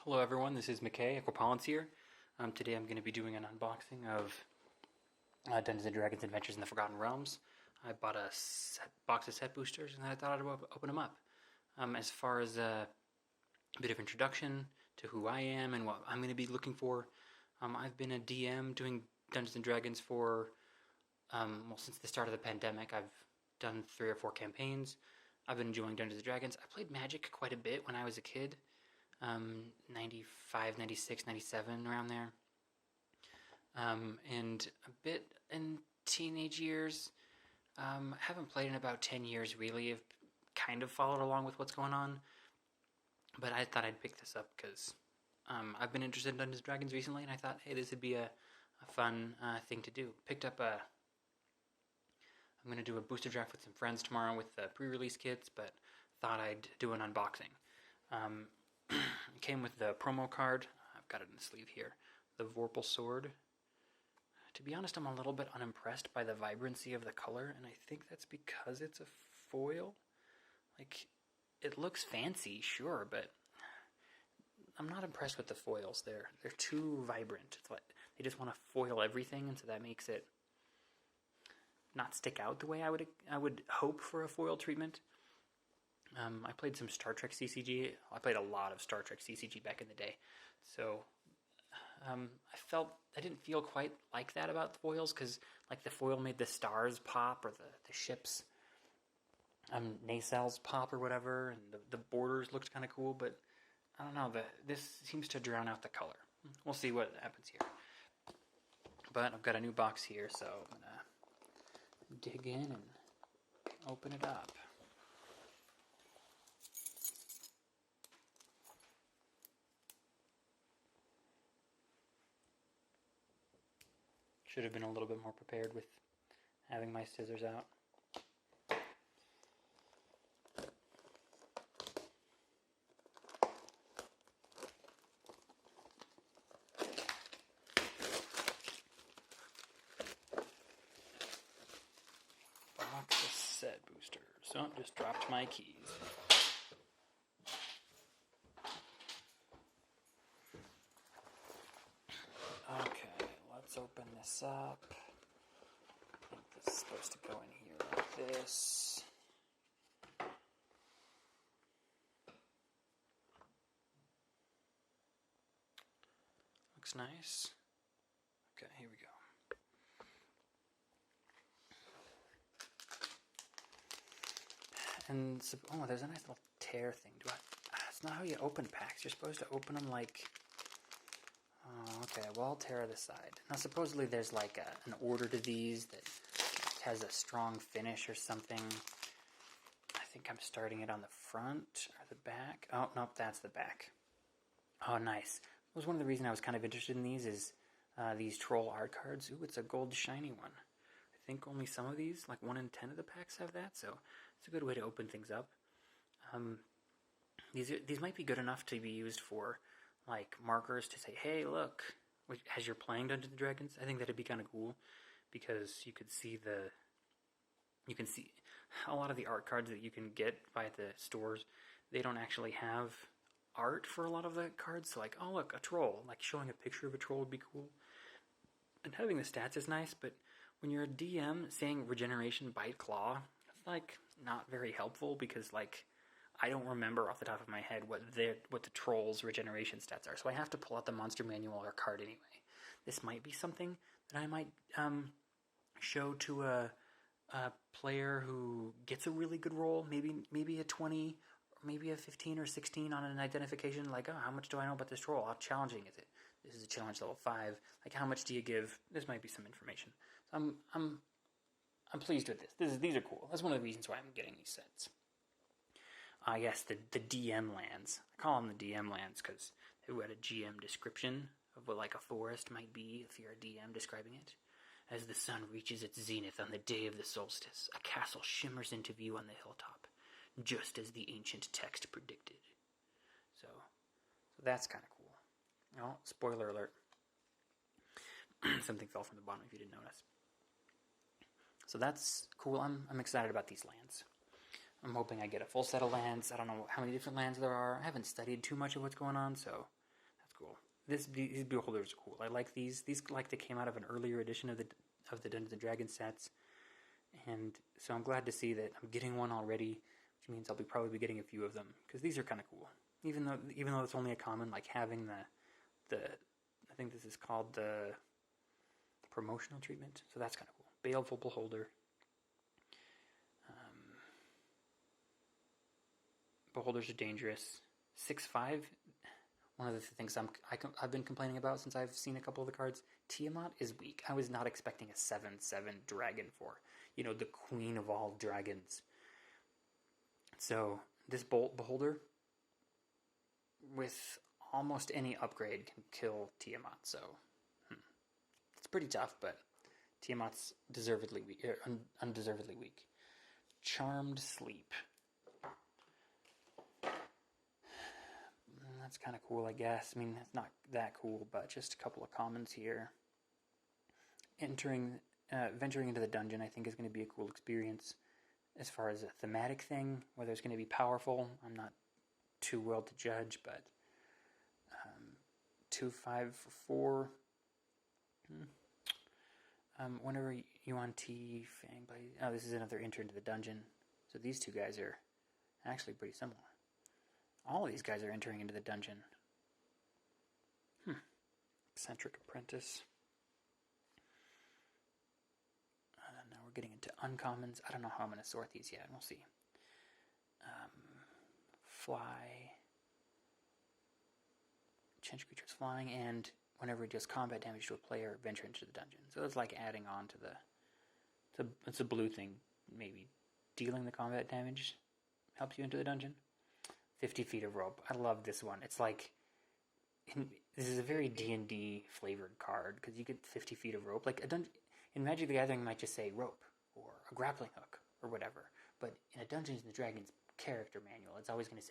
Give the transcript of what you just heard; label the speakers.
Speaker 1: Hello everyone, this is McKay, Aquapolance here. Today I'm going to be doing an unboxing of Dungeons & Dragons Adventures in the Forgotten Realms. I bought a box of set boosters and I thought I'd open them up. As far as a bit of introduction to who I am and what I'm going to be looking for, I've been a DM doing Dungeons & Dragons for, since the start of the pandemic. I've done 3 or 4 campaigns. I've been enjoying Dungeons & Dragons. I played Magic quite a bit when I was a kid. 95, 96, 97, around there. And a bit in teenage years. Haven't played in about 10 years, really. I've kind of followed along with what's going on. But I thought I'd pick this up because I've been interested in Dungeons & Dragons recently, and I thought, hey, this would be a fun thing to do. I'm going to do a booster draft with some friends tomorrow with the pre-release kits, but thought I'd do an unboxing. It came with the promo card. I've got it in the sleeve here. The Vorpal Sword. To be honest, I'm a little bit unimpressed by the vibrancy of the color, and I think that's because it's a foil. Like, it looks fancy, sure, but I'm not impressed with the foils. They're too vibrant. It's like they just want to foil everything, and so that makes it not stick out the way I would hope for a foil treatment. I played some Star Trek CCG. I played a lot of Star Trek CCG back in the day. So I didn't feel quite like that about the foils, because like the foil made the stars pop, or the ships nacelles pop or whatever, and the borders looked kind of cool, but I don't know, this seems to drown out the color. We'll see what happens here. But I've got a new box here, so I'm going to dig in and open it up. Should have been a little bit more prepared with having my scissors out. Box of set boosters. Oh, just dropped my keys. Okay, let's open this up. I think this is supposed to go in here like this. Looks nice. Okay, here we go. And oh, there's a nice little tear thing. It's not how you open packs. You're supposed to open them like. Oh, okay, well, I'll tear this side. Now, supposedly there's like an order to these that has a strong finish or something. I think I'm starting it on the front or the back. Oh, nope, that's the back. Oh, nice. That was one of the reasons I was kind of interested in these is these troll art cards. Ooh, it's a gold shiny one. I think only some of these, like 1 in 10 of the packs have that, so it's a good way to open things up. These might be good enough to be used for like markers to say, hey, look, as you're playing Dungeons & Dragons. I think that'd be kind of cool, because you can see a lot of the art cards that you can get by the stores. They don't actually have art for a lot of the cards. So like, oh look, a troll. Like showing a picture of a troll would be cool. And having the stats is nice, but when you're a DM, saying regeneration, bite, claw, it's like not very helpful, because like I don't remember off the top of my head what the troll's regeneration stats are, so I have to pull out the monster manual or card anyway. This might be something that I might show to a player who gets a really good roll, maybe a 20, or maybe a 15 or 16 on an identification. Like, oh, how much do I know about this troll? How challenging is it? This is a challenge level 5. Like, how much do you give? This might be some information. So I'm pleased with this. These are cool. That's one of the reasons why I'm getting these sets. Yes, the DM lands. I call them the DM lands because they had a GM description of what like a forest might be if you're a DM describing it. As the sun reaches its zenith on the day of the solstice, a castle shimmers into view on the hilltop, just as the ancient text predicted. So that's kind of cool. Oh, spoiler alert. Something fell from the bottom if you didn't notice. So that's cool. I'm excited about these lands. I'm hoping I get a full set of lands. I don't know how many different lands there are. I haven't studied too much of what's going on, so cool. These beholders are cool. I like these. These like they came out of an earlier edition of the Dungeons and Dragons sets, and so I'm glad to see that I'm getting one already, which means I'll probably be getting a few of them because these are kind of cool. Even though it's only a common, like having the I think this is called the promotional treatment, so that's kind of cool. Baleful Beholder. Beholders are dangerous. 6/5. One of the things I've been complaining about since I've seen a couple of the cards. Tiamat is weak. I was not expecting a 7/7 dragon for, the queen of all dragons. So this Beholder, with almost any upgrade, can kill Tiamat. So it's pretty tough, but Tiamat's deservedly weak, undeservedly weak. Charmed Sleep. That's kind of cool, I guess. I mean, it's not that cool, but just a couple of commons here. Venturing into the dungeon, I think, is going to be a cool experience. As far as a thematic thing, whether it's going to be powerful, I'm not too well to judge, but 2/5 for 4. Whenever Yuan Ti Fangblade... Oh, this is another enter into the dungeon. So these two guys are actually pretty similar. All of these guys are entering into the dungeon. Eccentric Apprentice. Now we're getting into uncommons. I don't know how I'm going to sort these yet. We'll see. Fly. Change creatures flying, and whenever it deals combat damage to a player, venture into the dungeon. So it's like adding on to it's a blue thing, maybe. Dealing the combat damage helps you into the dungeon. 50 feet of rope. I love this one. It's like, this is a very D&D flavored card, because you get 50 feet of rope. Like, in Magic the Gathering, might just say rope, or a grappling hook, or whatever. But in a Dungeons & Dragons character manual, it's always going to say